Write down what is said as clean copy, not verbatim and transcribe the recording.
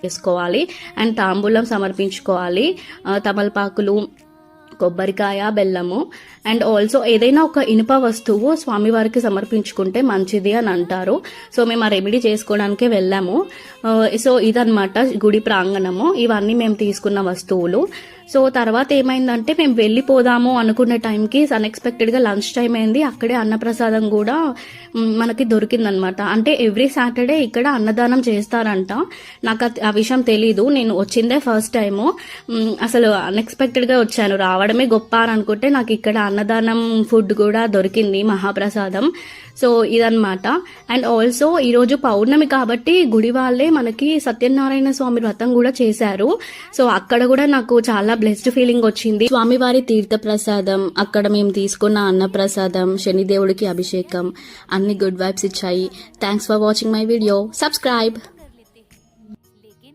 చేసుకోవాలి అండ్ తాంబూలం సమర్పించుకోవాలి. తమలపాకులు, కొబ్బరికాయ, బెల్లము అండ్ ఆల్సో ఏదైనా ఒక ఇనుప వస్తువు స్వామివారికి సమర్పించుకుంటే మంచిది అని అంటారు. సో మేము ఆ రెమెడీ చేసుకోవడానికే వెళ్ళాము. సో ఇదన్నమాట గుడి ప్రాంగణము. ఇవన్నీ మేము తీసుకున్న వస్తువులు. సో తర్వాత ఏమైందంటే మేము వెళ్ళిపోదాము అనుకునే టైంకి అన్ఎక్స్పెక్టెడ్గా లంచ్ టైం అయింది. అక్కడే అన్నప్రసాదం కూడా మనకి దొరికిందనమాట. అంటే ఎవ్రీ సాటర్డే ఇక్కడ అన్నదానం చేస్తారంట. నాకు ఆ విషయం తెలీదు. నేను వచ్చిందే ఫస్ట్ టైము. అసలు అన్ఎక్స్పెక్టెడ్గా వచ్చాను. రావడమే గొప్ప అని అనుకుంటే నాకు ఇక్కడ అన్నదానం ఫుడ్ కూడా దొరికింది, మహాప్రసాదం. సో ఇదన్నమాట. అండ్ ఆల్సో ఈరోజు పౌర్ణమి కాబట్టి గుడి వాళ్ళే మనకి సత్యనారాయణ స్వామి వ్రతం కూడా చేశారు. సో అక్కడ కూడా నాకు చాలా బ్లెస్డ్ ఫీలింగ్ వచ్చింది. స్వామివారి తీర్థ ప్రసాదం, అక్కడ మేము తీసుకున్న అన్నప్రసాదం, శనిదేవుడికి అభిషేకం, అన్ని గుడ్ వైబ్స్ ఇచ్చాయి. Thanks for watching my video. Subscribe.